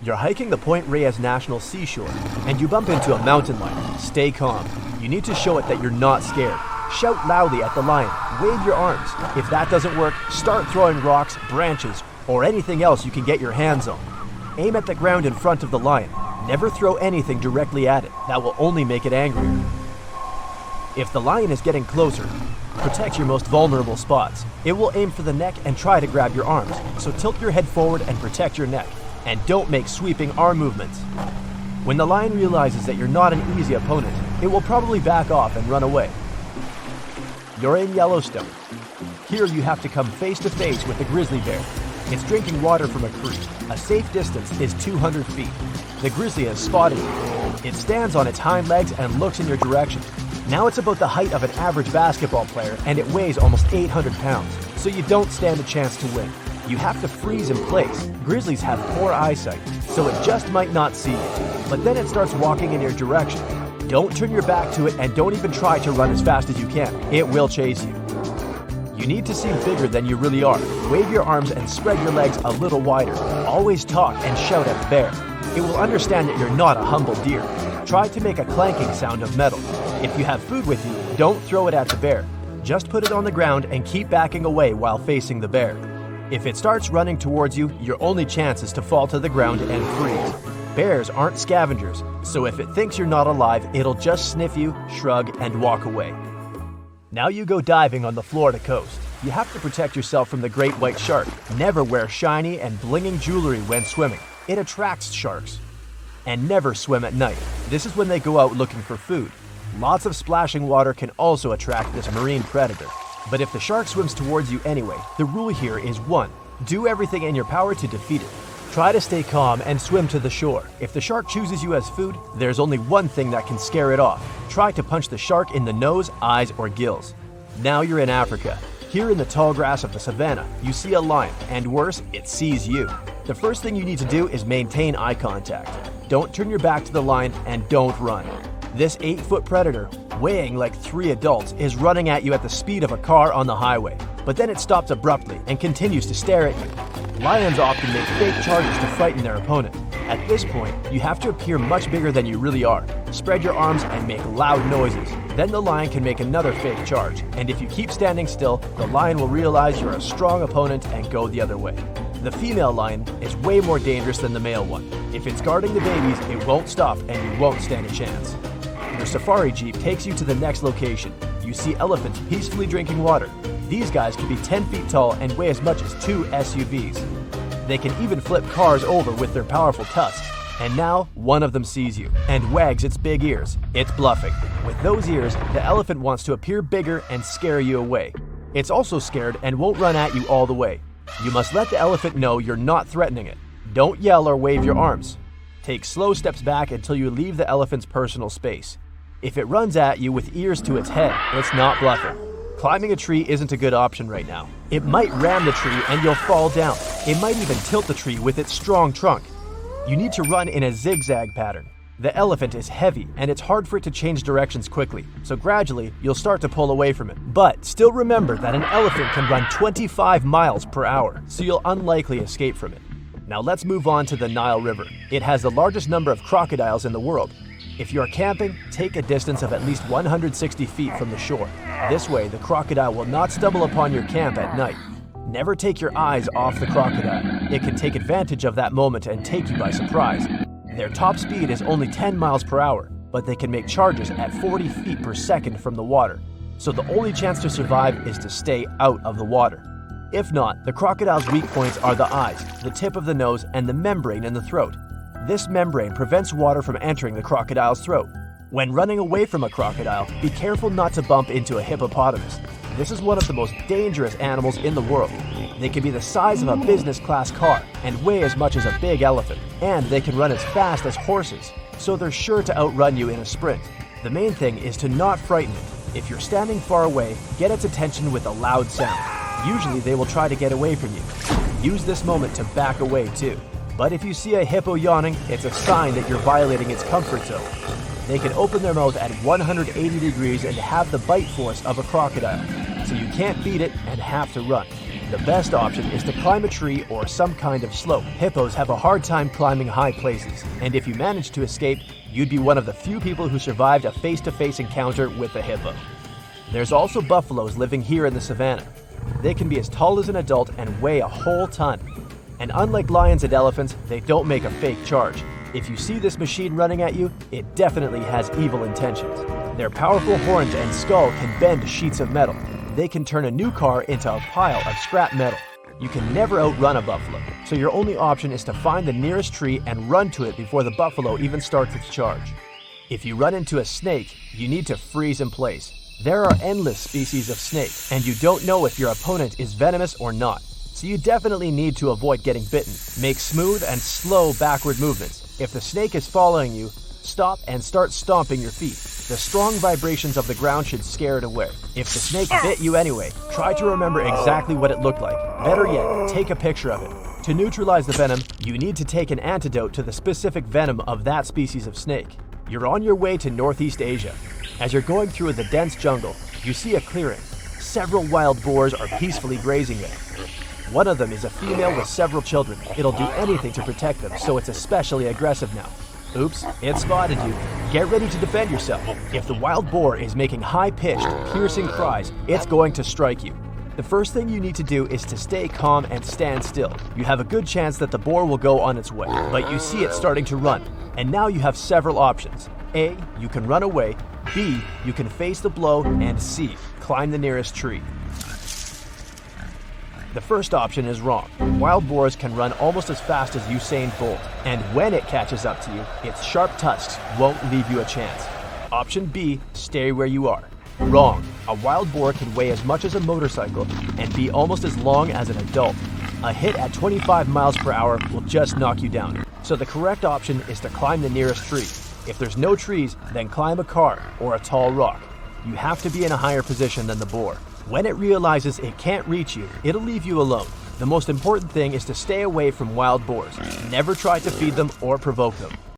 You're hiking the Point Reyes National Seashore, and you bump into a mountain lion. Stay calm. You need to show it that you're not scared. Shout loudly at the lion. Wave your arms. If that doesn't work, start throwing rocks, branches, or anything else you can get your hands on. Aim at the ground in front of the lion. Never throw anything directly at it. That will only make it angrier. If the lion is getting closer, protect your most vulnerable spots. It will aim for the neck and try to grab your arms, so tilt your head forward and protect your neck. And don't make sweeping arm movements. When the lion realizes that you're not an easy opponent, it will probably back off and run away. You're in Yellowstone. Here you have to come face to face with the grizzly bear. It's drinking water from a creek. A safe distance is 200 feet. The grizzly has spotted you. It stands on its hind legs and looks in your direction. Now it's about the height of an average basketball player, and it weighs almost 800 pounds, so you don't stand a chance to win. You have to freeze in place. Grizzlies have poor eyesight, so it just might not see you. But then it starts walking in your direction. Don't turn your back to it, and don't even try to run as fast as you can. It will chase you. You need to seem bigger than you really are. Wave your arms and spread your legs a little wider. Always talk and shout at the bear. It will understand that you're not a humble deer. Try to make a clanking sound of metal. If you have food with you, don't throw it at the bear. Just put it on the ground and keep backing away while facing the bear. If it starts running towards you, your only chance is to fall to the ground and freeze. Bears aren't scavengers, so if it thinks you're not alive, it'll just sniff you, shrug, and walk away. Now you go diving on the Florida coast. You have to protect yourself from the great white shark. Never wear shiny and blinging jewelry when swimming. It attracts sharks. And never swim at night. This is when they go out looking for food. Lots of splashing water can also attract this marine predator. But if the shark swims towards you anyway, the rule here is 1. Do everything in your power to defeat it. Try to stay calm and swim to the shore. If the shark chooses you as food, there's only one thing that can scare it off. Try to punch the shark in the nose, eyes, or gills. Now you're in Africa. Here in the tall grass of the savannah, you see a lion, and worse, it sees you. The first thing you need to do is maintain eye contact. Don't turn your back to the lion and don't run. This 8-foot predator, weighing like 3 adults, is running at you at the speed of a car on the highway. But then it stops abruptly and continues to stare at you. Lions often make fake charges to frighten their opponent. At this point, you have to appear much bigger than you really are. Spread your arms and make loud noises. Then the lion can make another fake charge. And if you keep standing still, the lion will realize you're a strong opponent and go the other way. The female lion is way more dangerous than the male one. If it's guarding the babies, it won't stop and you won't stand a chance. Your safari jeep takes you to the next location. You see elephants peacefully drinking water. These guys can be 10 feet tall and weigh as much as 2 SUVs. They can even flip cars over with their powerful tusks. And now, one of them sees you and wags its big ears. It's bluffing. With those ears, the elephant wants to appear bigger and scare you away. It's also scared and won't run at you all the way. You must let the elephant know you're not threatening it. Don't yell or wave your arms. Take slow steps back until you leave the elephant's personal space. If it runs at you with ears to its head, it's not bluffing. Climbing a tree isn't a good option right now. It might ram the tree and you'll fall down. It might even tilt the tree with its strong trunk. You need to run in a zigzag pattern. The elephant is heavy and it's hard for it to change directions quickly, so gradually you'll start to pull away from it. But still remember that an elephant can run 25 miles per hour, so you'll unlikely escape from it. Now let's move on to the Nile River. It has the largest number of crocodiles in the world. If you're camping, take a distance of at least 160 feet from the shore. This way, the crocodile will not stumble upon your camp at night. Never take your eyes off the crocodile. It can take advantage of that moment and take you by surprise. Their top speed is only 10 miles per hour, but they can make charges at 40 feet per second from the water. So the only chance to survive is to stay out of the water. If not, the crocodile's weak points are the eyes, the tip of the nose, and the membrane in the throat. This membrane prevents water from entering the crocodile's throat. When running away from a crocodile, be careful not to bump into a hippopotamus. This is one of the most dangerous animals in the world. They can be the size of a business class car and weigh as much as a big elephant. And they can run as fast as horses, so they're sure to outrun you in a sprint. The main thing is to not frighten it. If you're standing far away, get its attention with a loud sound. Usually they will try to get away from you. Use this moment to back away too. But if you see a hippo yawning, it's a sign that you're violating its comfort zone. They can open their mouth at 180 degrees and have the bite force of a crocodile, so you can't beat it and have to run. The best option is to climb a tree or some kind of slope. Hippos have a hard time climbing high places, and if you manage to escape, you'd be one of the few people who survived a face-to-face encounter with a hippo. There's also buffaloes living here in the savannah. They can be as tall as an adult and weigh a whole ton. And unlike lions and elephants, they don't make a fake charge. If you see this machine running at you, it definitely has evil intentions. Their powerful horns and skull can bend sheets of metal. They can turn a new car into a pile of scrap metal. You can never outrun a buffalo, so your only option is to find the nearest tree and run to it before the buffalo even starts its charge. If you run into a snake, you need to freeze in place. There are endless species of snake, and you don't know if your opponent is venomous or not. So you definitely need to avoid getting bitten. Make smooth and slow backward movements. If the snake is following you, stop and start stomping your feet. The strong vibrations of the ground should scare it away. If the snake bit you anyway, try to remember exactly what it looked like. Better yet, take a picture of it. To neutralize the venom, you need to take an antidote to the specific venom of that species of snake. You're on your way to Northeast Asia. As you're going through the dense jungle, you see a clearing. Several wild boars are peacefully grazing there. One of them is a female with several children. It'll do anything to protect them, so it's especially aggressive now. Oops, it spotted you. Get ready to defend yourself. If the wild boar is making high-pitched, piercing cries, it's going to strike you. The first thing you need to do is to stay calm and stand still. You have a good chance that the boar will go on its way, but you see it starting to run. And now you have several options. A, you can run away. B, you can face the blow. And C, climb the nearest tree. The first option is wrong. Wild boars can run almost as fast as Usain Bolt, and when it catches up to you, its sharp tusks won't leave you a chance. Option B, stay where you are. Wrong. A wild boar can weigh as much as a motorcycle and be almost as long as an adult. A hit at 25 miles per hour will just knock you down. So the correct option is to climb the nearest tree. If there's no trees, then climb a car or a tall rock. You have to be in a higher position than the boar. When it realizes it can't reach you, it'll leave you alone. The most important thing is to stay away from wild boars. Never try to feed them or provoke them.